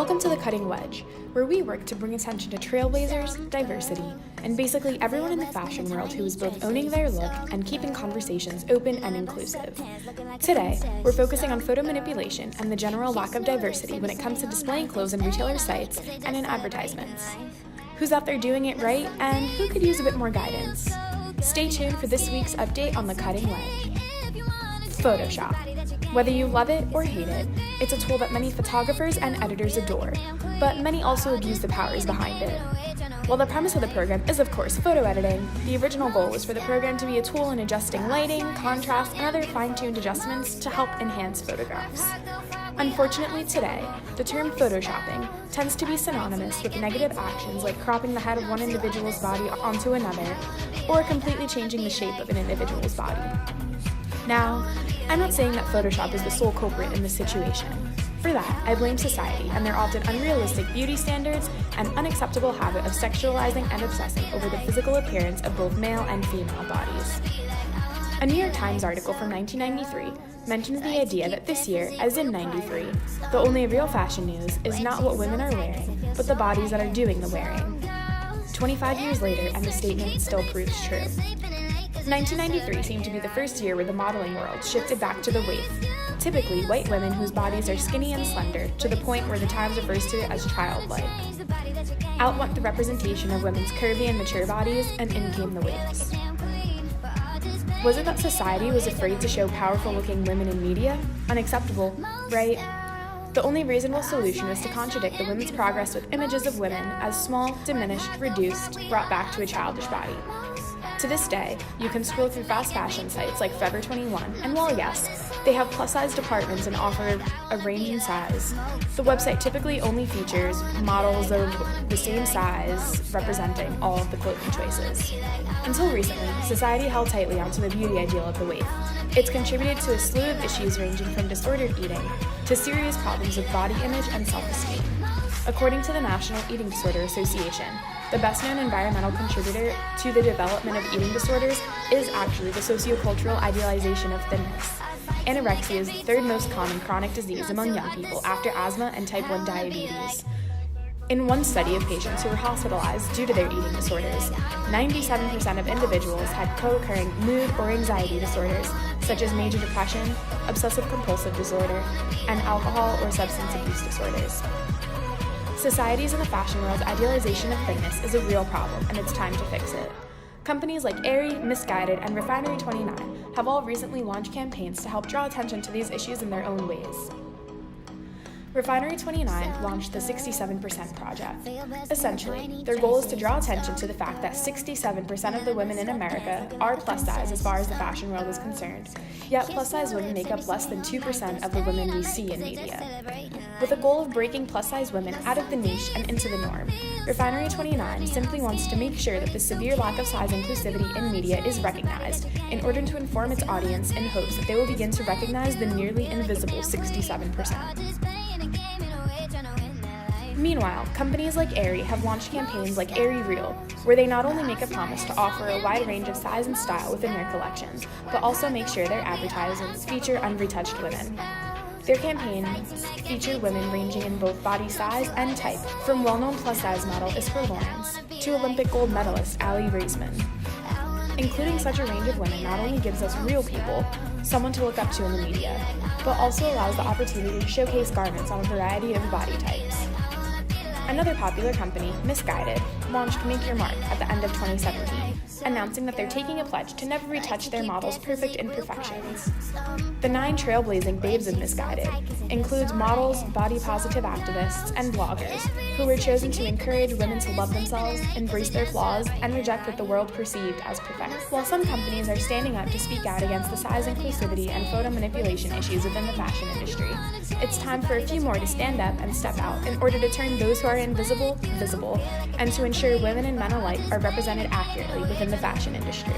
Welcome to The Cutting Wedge, where we work to bring attention to trailblazers, diversity, and basically everyone in the fashion world who is both owning their look and keeping conversations open and inclusive. Today, we're focusing on photo manipulation and the general lack of diversity when it comes to displaying clothes in retailer sites and in advertisements. Who's out there doing it right, and who could use a bit more guidance? Stay tuned for this week's update on The Cutting Wedge. Photoshop. Whether you love it or hate it, it's a tool that many photographers and editors adore, but many also abuse the powers behind it. While the premise of the program is of course photo editing, the original goal was for the program to be a tool in adjusting lighting, contrast, and other fine-tuned adjustments to help enhance photographs. Unfortunately today, the term photoshopping tends to be synonymous with negative actions like cropping the head of one individual's body onto another, or completely changing the shape of an individual's body. Now, I'm not saying that Photoshop is the sole culprit in this situation. For that, I blame society and their often unrealistic beauty standards and unacceptable habit of sexualizing and obsessing over the physical appearance of both male and female bodies. A New York Times article from 1993 mentions the idea that this year, as in 93, the only real fashion news is not what women are wearing, but the bodies that are doing the wearing. 25 years later, and the statement still proves true. 1993 seemed to be the first year where the modeling world shifted back to the waif, typically white women whose bodies are skinny and slender, to the point where the Times refers to it as childlike. Out went the representation of women's curvy and mature bodies, and in came the waifs. Was it that society was afraid to show powerful-looking women in media? Unacceptable, right? The only reasonable solution was to contradict the women's progress with images of women as small, diminished, reduced, brought back to a childish body. To this day, you can scroll through fast fashion sites like Forever 21, and while yes, they have plus-size departments and offer a range in size, the website typically only features models of the same size representing all of the clothing choices. Until recently, society held tightly onto the beauty ideal of the waif. It's contributed to a slew of issues ranging from disordered eating to serious problems with body image and self-esteem. According to the National Eating Disorder Association, the best-known environmental contributor to the development of eating disorders is actually the sociocultural idealization of thinness. Anorexia is the third most common chronic disease among young people after asthma and type 1 diabetes. In one study of patients who were hospitalized due to their eating disorders, 97% of individuals had co-occurring mood or anxiety disorders, such as major depression, obsessive-compulsive disorder, and alcohol or substance abuse disorders. Society's and the fashion world's idealization of thinness is a real problem, and it's time to fix it. Companies like Aerie, Missguided, and Refinery 29 have all recently launched campaigns to help draw attention to these issues in their own ways. Refinery 29 launched the 67% Project. Essentially, their goal is to draw attention to the fact that 67% of the women in America are plus size as far as the fashion world is concerned, yet plus size women make up less than 2% of the women we see in media. With a goal of breaking plus size women out of the niche and into the norm, Refinery 29 simply wants to make sure that the severe lack of size inclusivity in media is recognized in order to inform its audience in hopes that they will begin to recognize the nearly invisible 67%. Meanwhile, companies like Aerie have launched campaigns like Aerie Real, where they not only make a promise to offer a wide range of size and style within their collections, but also make sure their advertisements feature unretouched women. Their campaigns feature women ranging in both body size and type, from well-known plus-size model Iskra Lawrence to Olympic gold medalist Aly Raisman. Including such a range of women not only gives us real people, someone to look up to in the media, but also allows the opportunity to showcase garments on a variety of body types. Another popular company, Missguided, launched Make Your Mark at the end of 2017, announcing that they're taking a pledge to never retouch their models' perfect imperfections. The 9 trailblazing babes of Missguided includes models, body-positive activists, and bloggers who were chosen to encourage women to love themselves, embrace their flaws, and reject what the world perceived as perfect. While some companies are standing up to speak out against the size inclusivity and photo manipulation issues within the fashion industry, it's time for a few more to stand up and step out in order to turn those who are invisible visible, and to ensure women and men alike are represented accurately within the fashion industry.